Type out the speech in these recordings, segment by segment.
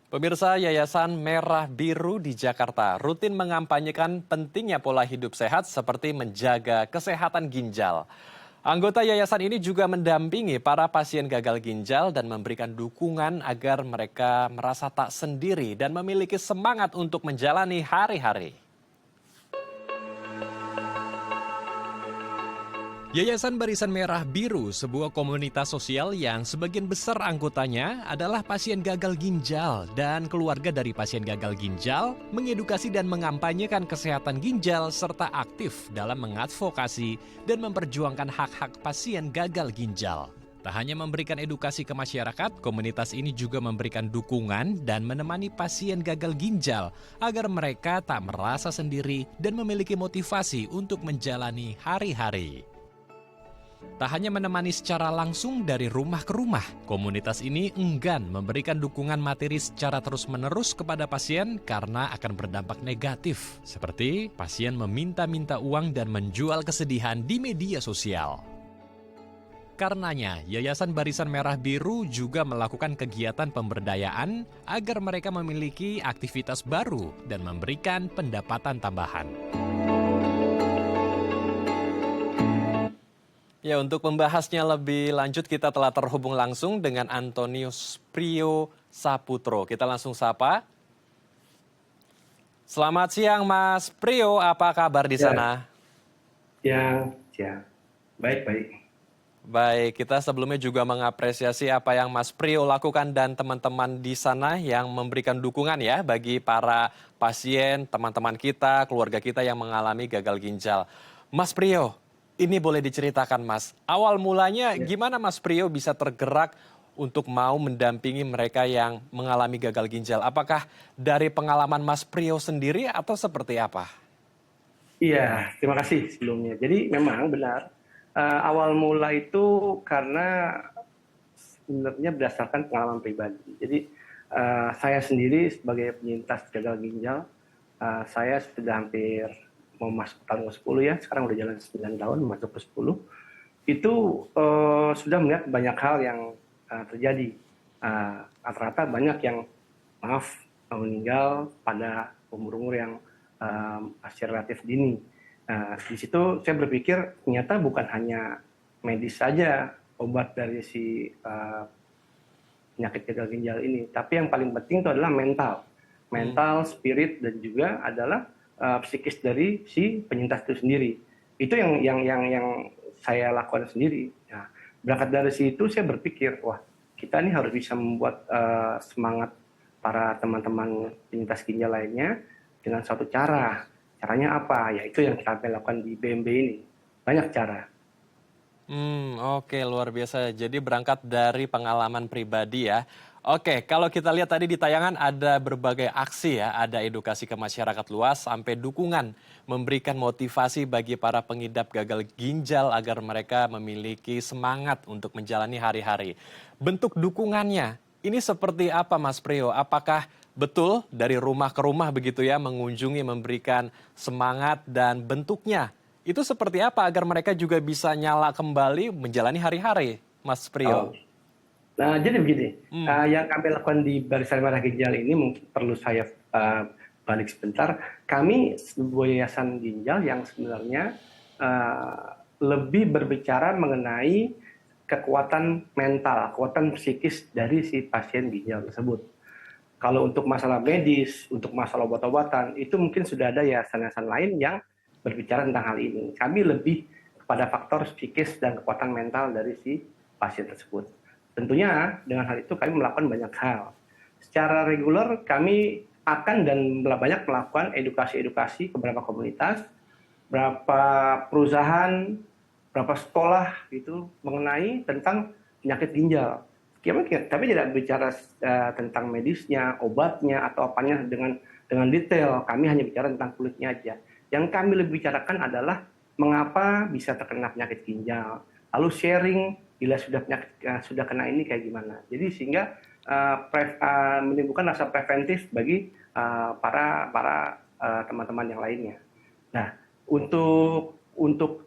Pemirsa Yayasan Merah Biru di Jakarta rutin mengampanyekan pentingnya pola hidup sehat seperti menjaga kesehatan ginjal. Anggota yayasan ini juga mendampingi para pasien gagal ginjal dan memberikan dukungan agar mereka merasa tak sendiri dan memiliki semangat untuk menjalani hari-hari. Yayasan Barisan Merah Biru, sebuah komunitas sosial yang sebagian besar anggotanya adalah pasien gagal ginjal dan keluarga dari pasien gagal ginjal, mengedukasi dan mengampanyekan kesehatan ginjal serta aktif dalam mengadvokasi dan memperjuangkan hak-hak pasien gagal ginjal. Tak hanya memberikan edukasi ke masyarakat, komunitas ini juga memberikan dukungan dan menemani pasien gagal ginjal agar mereka tak merasa sendiri dan memiliki motivasi untuk menjalani hari-hari. Tak hanya menemani secara langsung dari rumah ke rumah, komunitas ini enggan memberikan dukungan materi secara terus-menerus kepada pasien karena akan berdampak negatif, seperti pasien meminta-minta uang dan menjual kesedihan di media sosial. Karenanya, Yayasan Barisan Merah Biru juga melakukan kegiatan pemberdayaan agar mereka memiliki aktivitas baru dan memberikan pendapatan tambahan. Ya, untuk membahasnya lebih lanjut kita telah terhubung langsung dengan Antonius Priyo Saputro. Kita langsung sapa. Selamat siang Mas Priyo, apa kabar di Ya, sana? ya. Baik, baik. Baik, kita sebelumnya juga mengapresiasi apa yang Mas Priyo lakukan dan teman-teman di sana yang memberikan dukungan ya bagi para pasien, teman-teman kita, keluarga kita yang mengalami gagal ginjal. Mas Priyo, ini boleh diceritakan Mas, awal mulanya Ya, gimana Mas Priyo bisa tergerak untuk mau mendampingi mereka yang mengalami gagal ginjal? Apakah dari pengalaman Mas Priyo sendiri atau seperti apa? iya, terima kasih sebelumnya. Jadi memang benar, awal mula itu karena sebenarnya berdasarkan pengalaman pribadi. Jadi saya sendiri sebagai penyintas gagal ginjal, saya sudah hampir mau masuk tahun ke-10 ya, sekarang udah jalan 9 tahun masuk ke-10. Itu sudah melihat banyak hal yang terjadi. Rata-rata banyak yang maaf meninggal pada umur-umur yang masih relatif dini. Di situ saya berpikir ternyata bukan hanya medis saja obat dari si penyakit gagal ginjal ini, tapi yang paling penting itu adalah mental, spirit, dan juga adalah psikis dari si penyintas itu sendiri. Itu yang saya lakukan sendiri. Nah, berangkat dari situ saya berpikir, wah kita ini harus bisa membuat semangat para teman-teman penyintas ginjal lainnya dengan suatu cara. Caranya apa? Ya itu yang kami lakukan di BMB ini. Banyak cara. Oke, luar biasa. Jadi berangkat dari pengalaman pribadi ya. Oke, kalau kita lihat tadi di tayangan ada berbagai aksi ya, ada edukasi ke masyarakat luas sampai dukungan memberikan motivasi bagi para pengidap gagal ginjal agar mereka memiliki semangat untuk menjalani hari-hari. Bentuk dukungannya, ini seperti apa Mas Priyo? Apakah betul dari rumah ke rumah begitu ya, mengunjungi, memberikan semangat dan bentuknya? Itu seperti apa agar mereka juga bisa nyala kembali menjalani hari-hari, Mas Oh. Priyo? Nah, jadi begini, Hmm, yang kami lakukan di Barisan Merah Ginjal ini mungkin perlu saya balik sebentar. Kami sebuah yayasan ginjal yang sebenarnya uh, lebih berbicara mengenai kekuatan mental, kekuatan psikis dari si pasien ginjal tersebut. Kalau untuk masalah medis, untuk masalah obat-obatan, itu mungkin sudah ada yayasan-yayasan lain yang berbicara tentang hal ini. Kami lebih kepada faktor psikis dan kekuatan mental dari si pasien tersebut. Tentunya dengan hal itu kami melakukan banyak hal. Secara reguler kami akan dan banyak melakukan edukasi-edukasi ke beberapa komunitas, beberapa perusahaan, beberapa sekolah gitu mengenai tentang penyakit ginjal. Kami tidak bicara tentang medisnya, obatnya atau apanya dengan detail. Kami hanya bicara tentang kulitnya aja. Yang kami lebih bicarakan adalah mengapa bisa terkena penyakit ginjal. Lalu sharing bila sudah kena ini kayak gimana. Jadi sehingga menimbulkan rasa preventif bagi para teman-teman yang lainnya. Nah, untuk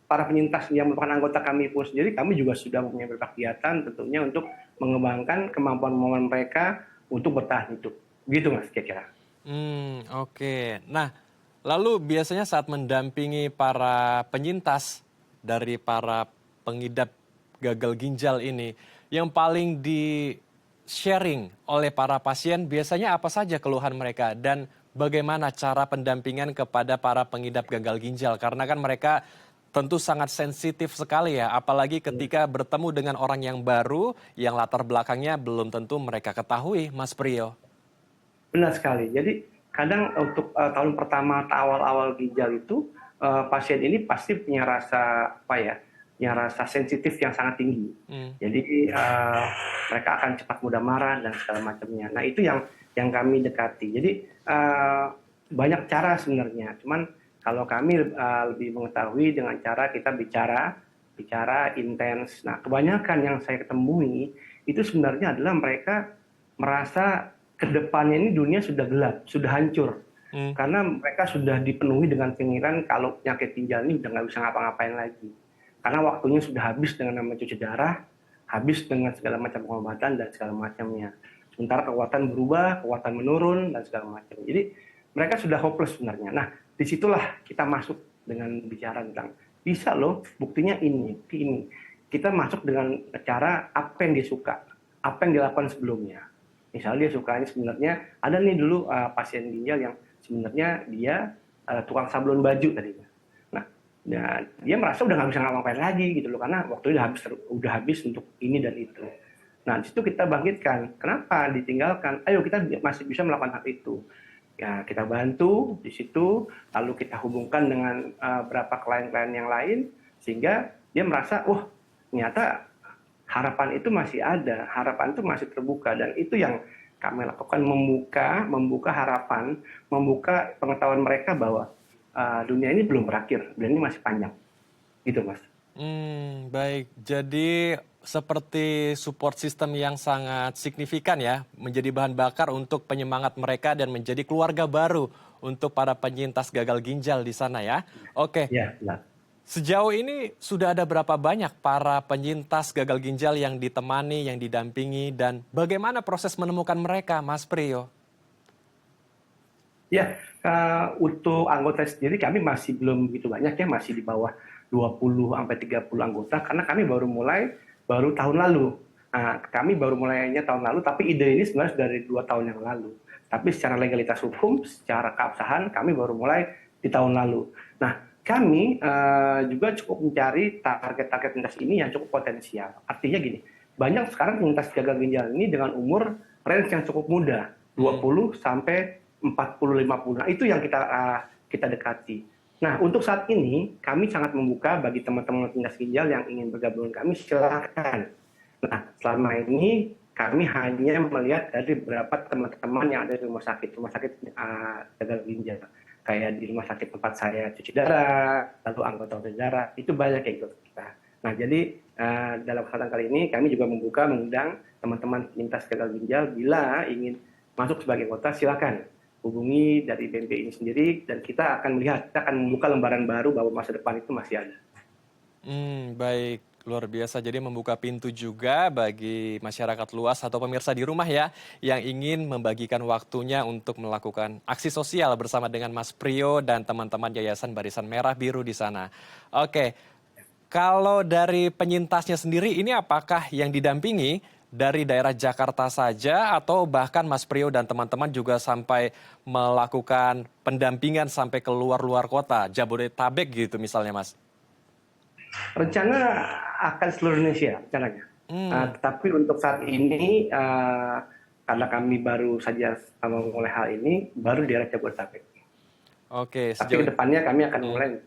para penyintas yang merupakan anggota kami pun sendiri, kami juga sudah mempunyai beberapa kegiatan tentunya untuk mengembangkan kemampuan mereka untuk bertahan hidup. Gitu Mas kira-kira. Oke. Nah, lalu biasanya saat mendampingi para penyintas dari para pengidap gagal ginjal ini, yang paling di-sharing oleh para pasien biasanya apa saja keluhan mereka dan bagaimana cara pendampingan kepada para pengidap gagal ginjal? Karena kan mereka tentu sangat sensitif sekali ya, apalagi ketika bertemu dengan orang yang baru yang latar belakangnya belum tentu mereka ketahui, Mas Priyo. Benar sekali. Jadi kadang untuk tahun pertama atau awal-awal ginjal itu pasien ini pasti punya rasa apa ya, punya rasa sensitif yang sangat tinggi. Jadi mereka akan cepat mudah marah dan segala macamnya. Nah itu yang kami dekati. Jadi banyak cara sebenarnya. Cuman kalau kami lebih mengetahui dengan cara kita bicara intens. Nah kebanyakan yang saya ketemui itu sebenarnya adalah mereka merasa kedepannya ini dunia sudah gelap, sudah hancur. Karena mereka sudah dipenuhi dengan pikiran kalau penyakit ginjal ini udah nggak bisa ngapa-ngapain lagi. Karena waktunya sudah habis dengan nama cuci darah, habis dengan segala macam pengobatan dan segala macamnya. Sementara kekuatan berubah, kekuatan menurun dan segala macam. Jadi mereka sudah hopeless sebenarnya. Nah, disitulah kita masuk dengan bicara tentang bisa loh, buktinya ini. Kita masuk dengan cara apa yang dia suka, apa yang dilakukan sebelumnya. Misalnya dia sukanya sebenarnya ada nih dulu pasien ginjal yang sebenarnya dia tukang sablon baju tadinya. Nah, dia merasa udah nggak bisa ngapa-ngapain lagi gitu loh karena waktunya udah habis untuk ini dan itu. Nah, di situ kita bangkitkan. Kenapa ditinggalkan? Ayo kita masih bisa melakukan hal itu. Ya, kita bantu di situ, lalu kita hubungkan dengan beberapa klien-klien yang lain sehingga dia merasa, ternyata harapan itu masih ada, harapan itu masih terbuka dan itu yang kami lakukan membuka harapan, membuka pengetahuan mereka bahwa dunia ini belum berakhir, dunia ini masih panjang, gitu Mas. Baik, jadi seperti support system yang sangat signifikan ya, menjadi bahan bakar untuk penyemangat mereka dan menjadi keluarga baru untuk para penyintas gagal ginjal di sana ya. Oke. Ya, benar. Sejauh ini sudah ada berapa banyak para penyintas gagal ginjal yang ditemani, yang didampingi, dan bagaimana proses menemukan mereka, Mas Priyo? Ya, untuk anggota sendiri kami masih belum begitu banyak ya, masih di bawah 20 sampai 30 anggota karena kami baru tahun lalu. Nah, kami baru mulainya tahun lalu, tapi ide ini sebenarnya sudah dari 2 tahun yang lalu. Tapi secara legalitas hukum, secara keabsahan, kami baru mulai di tahun lalu. Nah, kami juga cukup mencari target-target penyintas ini yang cukup potensial. Artinya gini, banyak sekarang penyintas gagal ginjal ini dengan umur range yang cukup muda, 20 sampai 40-50. Nah, itu yang kita dekati. Nah, untuk saat ini kami sangat membuka bagi teman-teman penyintas ginjal yang ingin bergabung dengan kami, silakan. Nah, selama ini kami hanya melihat dari beberapa teman-teman yang ada di rumah sakit gagal ginjal. Kayak di rumah sakit tempat saya cuci darah, lalu anggota cuci darah, itu banyak yang ikut kita. Nah, jadi dalam kesempatan kali ini kami juga mengundang teman-teman penyintas gagal ginjal bila ingin masuk sebagai anggota, silakan hubungi dari BMP ini sendiri dan kita akan melihat, kita akan membuka lembaran baru bahwa masa depan itu masih ada. Baik. Luar biasa, jadi membuka pintu juga bagi masyarakat luas atau pemirsa di rumah ya, yang ingin membagikan waktunya untuk melakukan aksi sosial bersama dengan Mas Priyo dan teman-teman Yayasan Barisan Merah Biru di sana. Oke, kalau dari penyintasnya sendiri, ini apakah yang didampingi dari daerah Jakarta saja atau bahkan Mas Priyo dan teman-teman juga sampai melakukan pendampingan sampai ke luar-luar kota, Jabodetabek gitu misalnya Mas? Rencana akan seluruh Indonesia rencananya. Tetapi untuk saat ini karena kami baru saja memulai hal ini, baru di daerah Jabodetabek. Oke, tapi kedepannya kami akan mulai.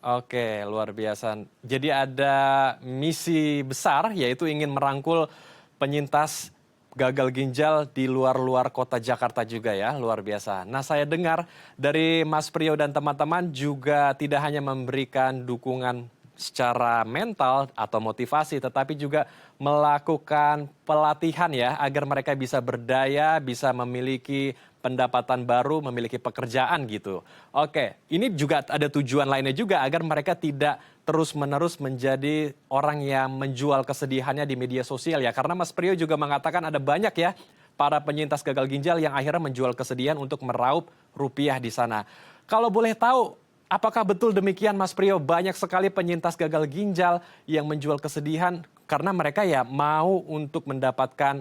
Oke, luar biasa. Jadi ada misi besar yaitu ingin merangkul penyintas gagal ginjal di luar-luar kota Jakarta juga ya, luar biasa. Nah, saya dengar dari Mas Priyo dan teman-teman juga tidak hanya memberikan dukungan secara mental atau motivasi, tetapi juga melakukan pelatihan ya, agar mereka bisa berdaya, bisa memiliki pendapatan baru, memiliki pekerjaan gitu. Oke, ini juga ada tujuan lainnya juga agar mereka tidak terus-menerus menjadi orang yang menjual kesedihannya di media sosial ya. Karena Mas Priyo juga mengatakan ada banyak ya para penyintas gagal ginjal yang akhirnya menjual kesedihan untuk meraup rupiah di sana. Kalau boleh tahu, apakah betul demikian Mas Priyo? Banyak sekali penyintas gagal ginjal yang menjual kesedihan karena mereka ya mau untuk mendapatkan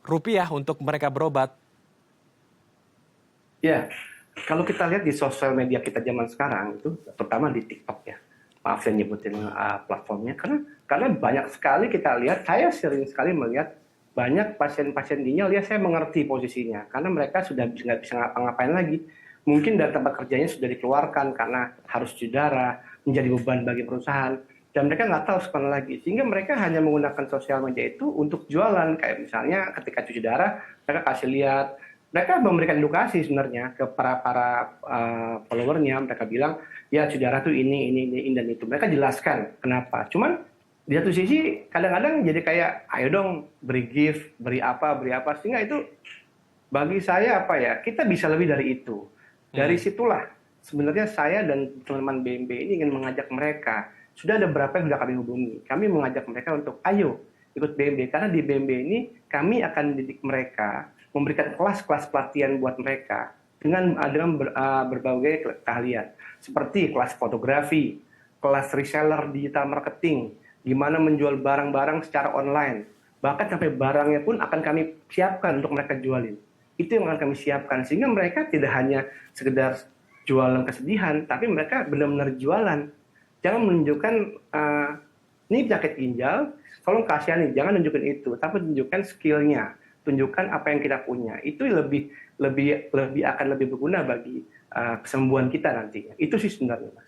rupiah untuk mereka berobat. Ya, kalau kita lihat di sosial media kita zaman sekarang itu, terutama di TikTok ya, maaf saya nyebutin platformnya, karena banyak sekali kita lihat, saya sering sekali melihat banyak pasien-pasien ginjal ya saya mengerti posisinya, karena mereka sudah nggak bisa ngapa-ngapain lagi. Mungkin dari tempat kerjanya sudah dikeluarkan karena harus cuci darah, menjadi beban bagi perusahaan, dan mereka nggak tahu kemana lagi. Sehingga mereka hanya menggunakan sosial media itu untuk jualan, kayak misalnya ketika cuci darah, mereka kasih lihat, mereka memberikan edukasi sebenarnya ke para followernya. Mereka bilang ya saudara tuh ini dan itu. Mereka jelaskan kenapa. Cuman di satu sisi kadang-kadang jadi kayak ayo dong beri gift, beri apa sehingga itu bagi saya apa ya, kita bisa lebih dari itu. Dari situlah sebenarnya saya dan teman-teman BMB ini ingin mengajak mereka. Sudah ada beberapa yang sudah kami hubungi. Kami mengajak mereka untuk ayo ikut BMB karena di BMB ini kami akan didik mereka, memberikan kelas-kelas pelatihan buat mereka dengan berbagai keahlian seperti kelas fotografi, kelas reseller digital marketing, gimana menjual barang-barang secara online, bahkan sampai barangnya pun akan kami siapkan untuk mereka jualin. Itu yang akan kami siapkan sehingga mereka tidak hanya sekedar jualan kesedihan, tapi mereka benar-benar jualan. Jangan menunjukkan ini penyakit ginjal, tolong kasihani, jangan nunjukin itu, tapi tunjukkan skillnya, tunjukkan apa yang kita punya. Itu akan lebih berguna bagi kesembuhan kita nantinya. Itu sih sebenarnya, Mas.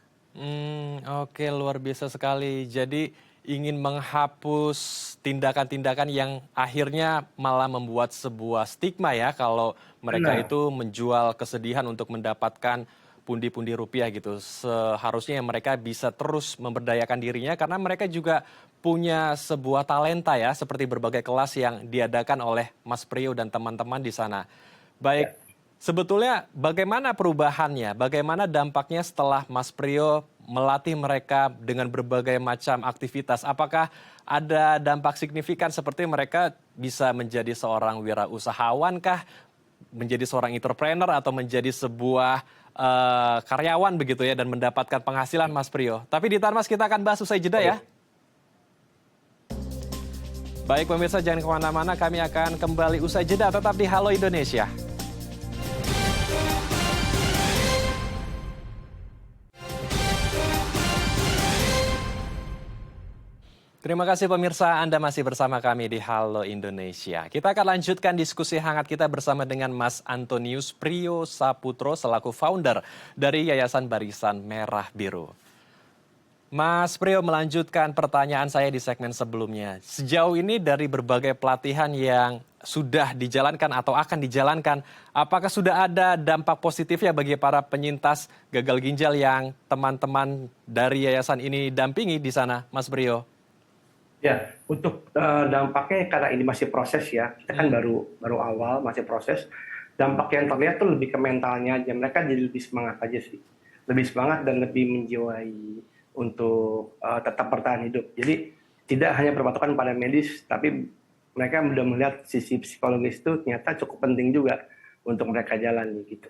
Oke, luar biasa sekali. Jadi ingin menghapus tindakan-tindakan yang akhirnya malah membuat sebuah stigma ya kalau mereka Benar. itu menjual kesedihan untuk mendapatkan pundi-pundi rupiah gitu. Seharusnya mereka bisa terus memberdayakan dirinya karena mereka juga punya sebuah talenta ya seperti berbagai kelas yang diadakan oleh Mas Priyo dan teman-teman di sana. Ya. Baik, sebetulnya bagaimana perubahannya? Bagaimana dampaknya setelah Mas Priyo melatih mereka dengan berbagai macam aktivitas? Apakah ada dampak signifikan seperti mereka bisa menjadi seorang wirausahawan kah? Menjadi seorang entrepreneur atau menjadi sebuah karyawan begitu ya dan mendapatkan penghasilan Mas Priyo. Tapi di Tarmas kita akan bahas usai jeda ya. Baik pemirsa jangan kemana-mana, kami akan kembali usai jeda tetap di Halo Indonesia. Terima kasih pemirsa, Anda masih bersama kami di Halo Indonesia. Kita akan lanjutkan diskusi hangat kita bersama dengan Mas Antonius Priyo Saputro selaku founder dari Yayasan Barisan Merah Biru. Mas Priyo melanjutkan pertanyaan saya di segmen sebelumnya. Sejauh ini dari berbagai pelatihan yang sudah dijalankan atau akan dijalankan, apakah sudah ada dampak positifnya bagi para penyintas gagal ginjal yang teman-teman dari yayasan ini dampingi di sana, Mas Priyo? Ya, untuk dampaknya karena ini masih proses ya, kita kan baru awal masih proses. Dampak yang terlihat tuh lebih ke mentalnya aja. Mereka jadi lebih semangat aja sih, lebih semangat dan lebih menjiwai untuk tetap bertahan hidup. Jadi tidak hanya berpatokan pada medis, tapi mereka sudah melihat sisi psikologis itu ternyata cukup penting juga untuk mereka jalani gitu.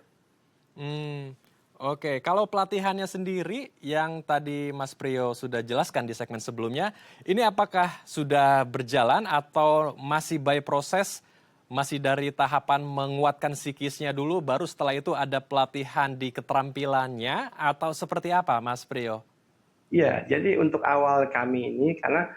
Oke, kalau pelatihannya sendiri yang tadi Mas Priyo sudah jelaskan di segmen sebelumnya, ini apakah sudah berjalan atau masih by proses, masih dari tahapan menguatkan psikisnya dulu, baru setelah itu ada pelatihan di keterampilannya, atau seperti apa Mas Priyo? Iya, jadi untuk awal kami ini karena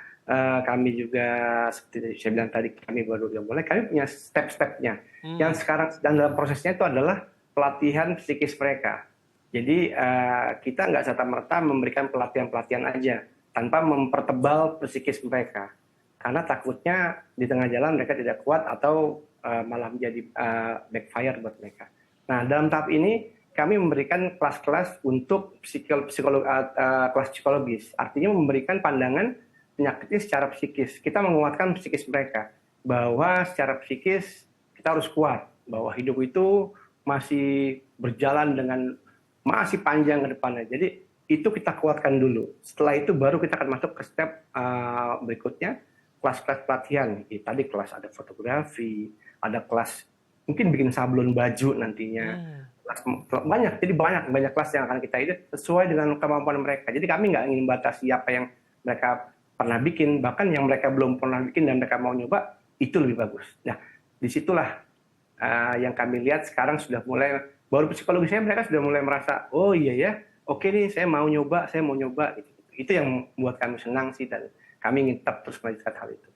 kami juga seperti saya bilang tadi kami baru mulai, kami punya step-stepnya. Yang sekarang dan dalam prosesnya itu adalah pelatihan psikis mereka. Jadi kita nggak serta-merta memberikan pelatihan-pelatihan aja tanpa mempertebal psikis mereka. Karena takutnya di tengah jalan mereka tidak kuat atau malah menjadi backfire buat mereka. Nah dalam tahap ini kami memberikan kelas-kelas untuk kelas psikologis. Artinya memberikan pandangan penyakitnya secara psikis. Kita menguatkan psikis mereka bahwa secara psikis kita harus kuat, bahwa hidup itu masih berjalan dengan masih panjang ke depannya. Jadi itu kita kuatkan dulu. Setelah itu baru kita akan masuk ke step berikutnya, kelas-kelas pelatihan. Tadi kelas ada fotografi, ada kelas mungkin bikin sablon baju nantinya. Jadi banyak kelas yang akan kita edit sesuai dengan kemampuan mereka. Jadi kami nggak ingin batasi apa yang mereka pernah bikin, bahkan yang mereka belum pernah bikin dan mereka mau nyoba itu lebih bagus. Nah, disitulah yang kami lihat sekarang sudah mulai, baru psikologisnya mereka sudah mulai merasa, oh iya ya, oke nih saya mau nyoba. Gitu. Itu yang membuat kami senang sih, dan kami ingin tetap terus melanjutkan hal itu.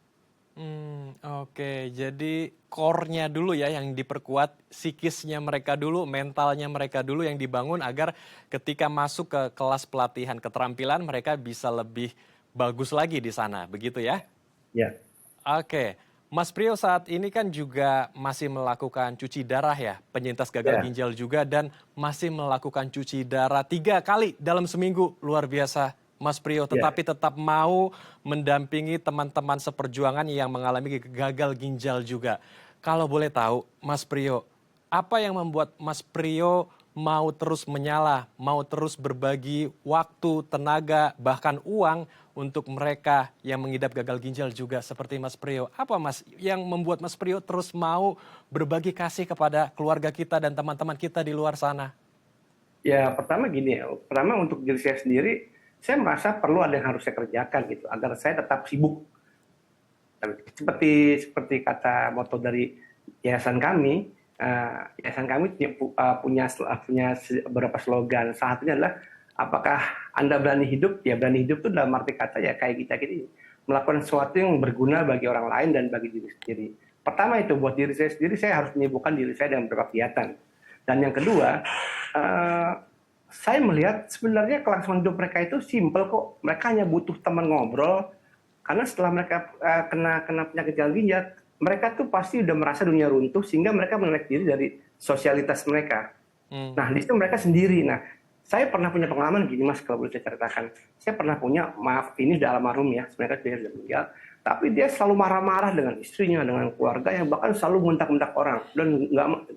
Oke, jadi core-nya dulu ya yang diperkuat, psikisnya mereka dulu, mentalnya mereka dulu yang dibangun agar ketika masuk ke kelas pelatihan keterampilan mereka bisa lebih bagus lagi di sana, begitu ya? Ya. Oke, Mas Prio saat ini kan juga masih melakukan cuci darah ya, penyintas gagal ginjal juga, dan masih melakukan cuci darah 3 kali dalam seminggu, luar biasa. Mas Prio, tetapi tetap mau mendampingi teman-teman seperjuangan yang mengalami gagal ginjal juga. Kalau boleh tahu, Mas Prio, apa yang membuat Mas Prio mau terus menyala, mau terus berbagi waktu, tenaga, bahkan uang untuk mereka yang mengidap gagal ginjal juga seperti Mas Prio? Apa Mas yang membuat Mas Prio terus mau berbagi kasih kepada keluarga kita dan teman-teman kita di luar sana? Ya, pertama gini ya, pertama untuk diri saya sendiri, saya merasa perlu ada yang harus saya kerjakan gitu agar saya tetap sibuk. Seperti kata moto dari yayasan kami punya beberapa slogan. Salah satunya adalah, apakah Anda berani hidup? Ya, berani hidup itu dalam arti kata ya kayak kita gini, melakukan sesuatu yang berguna bagi orang lain dan bagi diri sendiri. Pertama itu buat diri saya sendiri, saya harus menyibukkan diri saya dengan beberapa kegiatan. Dan yang kedua, saya melihat sebenarnya kelangsungan hidup mereka itu simpel kok. Mereka hanya butuh teman ngobrol. Karena setelah mereka kena penyakit gagal ginjal, mereka tuh pasti udah merasa dunia runtuh sehingga mereka menarik diri dari sosialitas mereka. Nah, di situ mereka sendiri. Nah, saya pernah punya pengalaman gini Mas, kalau boleh saya ceritakan. Saya pernah punya, maaf ini udah almarhum ya, sebenarnya dia sudah meninggal. Tapi dia selalu marah-marah dengan istrinya, dengan keluarga yang bahkan selalu mentak-mentak orang dan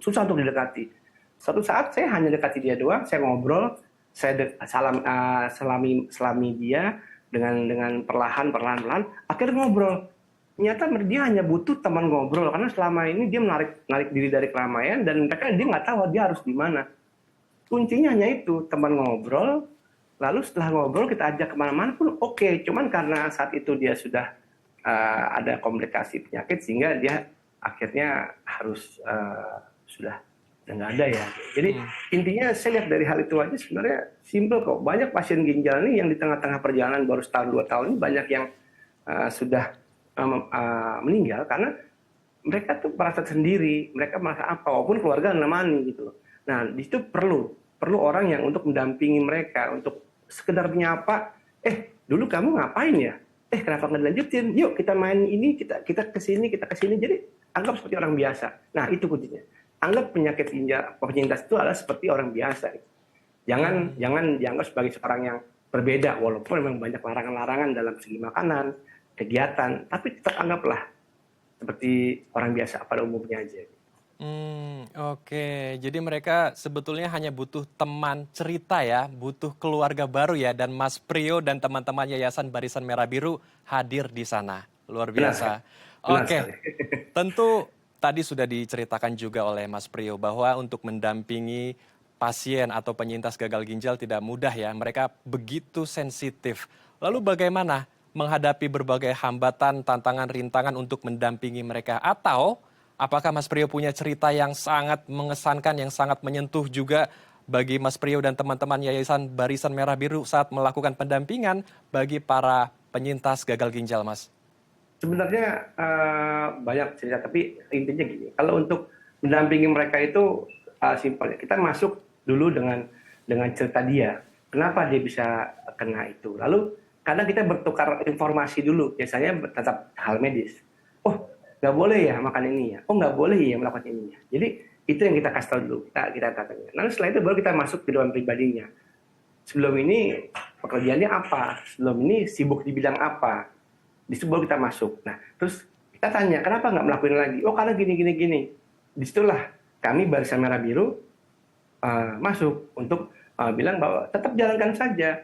susah untuk didekati. Suatu saat saya hanya dekati dia doang, saya ngobrol, saya selami dia dengan perlahan, akhirnya ngobrol. Ternyata dia hanya butuh teman ngobrol, karena selama ini dia menarik diri dari keramaian dan dia nggak tahu dia harus di mana. Kuncinya hanya itu, teman ngobrol, lalu setelah ngobrol kita ajak kemana-mana pun oke. Cuman karena saat itu dia sudah ada komplikasi penyakit sehingga dia akhirnya harus sudah nggak ada ya. Jadi intinya saya lihat dari hal itu aja sebenarnya simpel kok. Banyak pasien ginjal nih yang di tengah-tengah perjalanan baru setahun 2 tahun ini banyak yang sudah meninggal karena mereka tuh merasa sendiri, mereka merasa apa, walaupun keluarga nemani gitu. Nah, di situ perlu orang yang untuk mendampingi mereka, untuk sekedar menyapa, dulu kamu ngapain ya? Kenapa nggak dilanjutin? Yuk kita main ini, kita kesini. Jadi anggap seperti orang biasa. Nah, itu kuncinya. Anggap penyakit ginjal penyintas itu adalah seperti orang biasa. Jangan dianggap sebagai seorang yang berbeda, walaupun memang banyak larangan-larangan dalam segi makanan, kegiatan, tapi tetap anggaplah seperti orang biasa pada umumnya aja. Oke, jadi mereka sebetulnya hanya butuh teman cerita ya, butuh keluarga baru ya, dan Mas Prio dan teman-teman Yayasan Barisan Merah Biru hadir di sana. Luar biasa. Oke, tentu tadi sudah diceritakan juga oleh Mas Prio bahwa untuk mendampingi pasien atau penyintas gagal ginjal tidak mudah ya. Mereka begitu sensitif. Lalu bagaimana menghadapi berbagai hambatan, tantangan, rintangan untuk mendampingi mereka? Atau apakah Mas Prio punya cerita yang sangat mengesankan, yang sangat menyentuh juga bagi Mas Prio dan teman-teman Yayasan Barisan Merah Biru saat melakukan pendampingan bagi para penyintas gagal ginjal, Mas? Sebenarnya banyak cerita, tapi intinya gini, kalau untuk mendampingi mereka itu simpel. Kita masuk dulu dengan cerita dia, kenapa dia bisa kena itu. Lalu kadang kita bertukar informasi dulu, biasanya tetap hal medis. Oh, nggak boleh ya makan ini ya, oh nggak boleh ya melakukan ini ya. Jadi Itu yang kita kasih tahu dulu, kita tanya. Lalu setelah itu baru kita masuk ke kehidupan pribadinya. Sebelum ini pekerjaannya apa? Sebelum ini sibuk di bidang apa? Di situ baru kita masuk. Nah, terus kita tanya, kenapa nggak melakukan lagi? Oh, karena gini. Disitulah kami Barisan Merah Biru masuk untuk bilang bahwa tetap jalankan saja.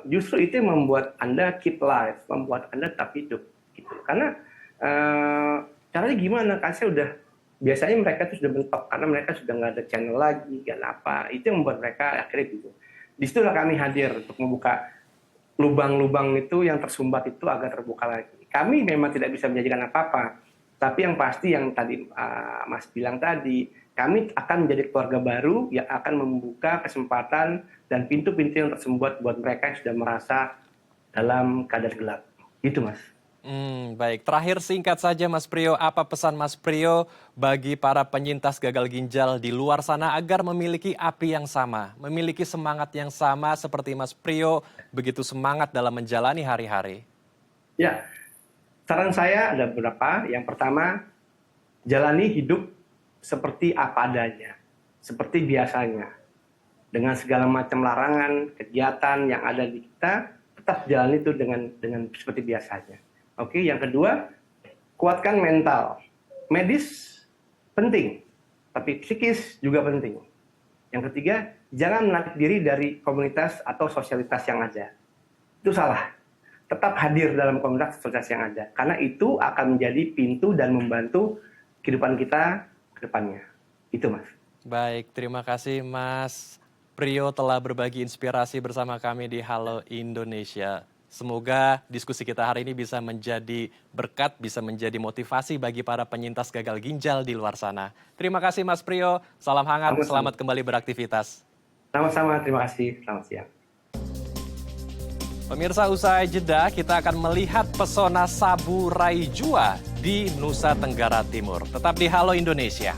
Justru itu yang membuat Anda keep life, membuat Anda tetap hidup. Gitu. Karena caranya gimana? Kan saya udah, biasanya mereka tuh sudah mentok karena mereka sudah nggak ada channel lagi, nggak apa. Itu yang membuat mereka akhirnya gitu. Disitulah kami hadir untuk membuka lubang-lubang itu yang tersumbat itu agar terbuka lagi. Kami memang tidak bisa menjanjikan apa-apa, tapi yang pasti yang tadi Mas bilang tadi, kami akan menjadi keluarga baru yang akan membuka kesempatan dan pintu-pintu yang tersumbat buat mereka yang sudah merasa dalam keadaan gelap. Gitu, Mas. Baik, terakhir singkat saja Mas Priyo, apa pesan Mas Priyo bagi para penyintas gagal ginjal di luar sana agar memiliki api yang sama, memiliki semangat yang sama seperti Mas Priyo begitu semangat dalam menjalani hari-hari? Ya, saran saya ada beberapa. Yang pertama, jalani hidup seperti apa adanya, seperti biasanya. Dengan segala macam larangan, kegiatan yang ada di kita, tetap jalani itu dengan seperti biasanya. Oke, yang kedua, kuatkan mental. Medis penting, tapi psikis juga penting. Yang ketiga, jangan menarik diri dari komunitas atau sosialitas yang ada. Itu salah. Tetap hadir dalam komunitas sosialitas yang ada. Karena itu akan menjadi pintu dan membantu kehidupan kita ke depannya. Itu, Mas. Baik, terima kasih Mas Priyo telah berbagi inspirasi bersama kami di Halo Indonesia. Semoga diskusi kita hari ini bisa menjadi berkat, bisa menjadi motivasi bagi para penyintas gagal ginjal di luar sana. Terima kasih Mas Priyo, salam hangat, selamat kembali beraktivitas. Sama-sama, terima kasih, selamat siang. Pemirsa, usai jeda kita akan melihat pesona Sabu Raijua di Nusa Tenggara Timur. Tetap di Halo Indonesia.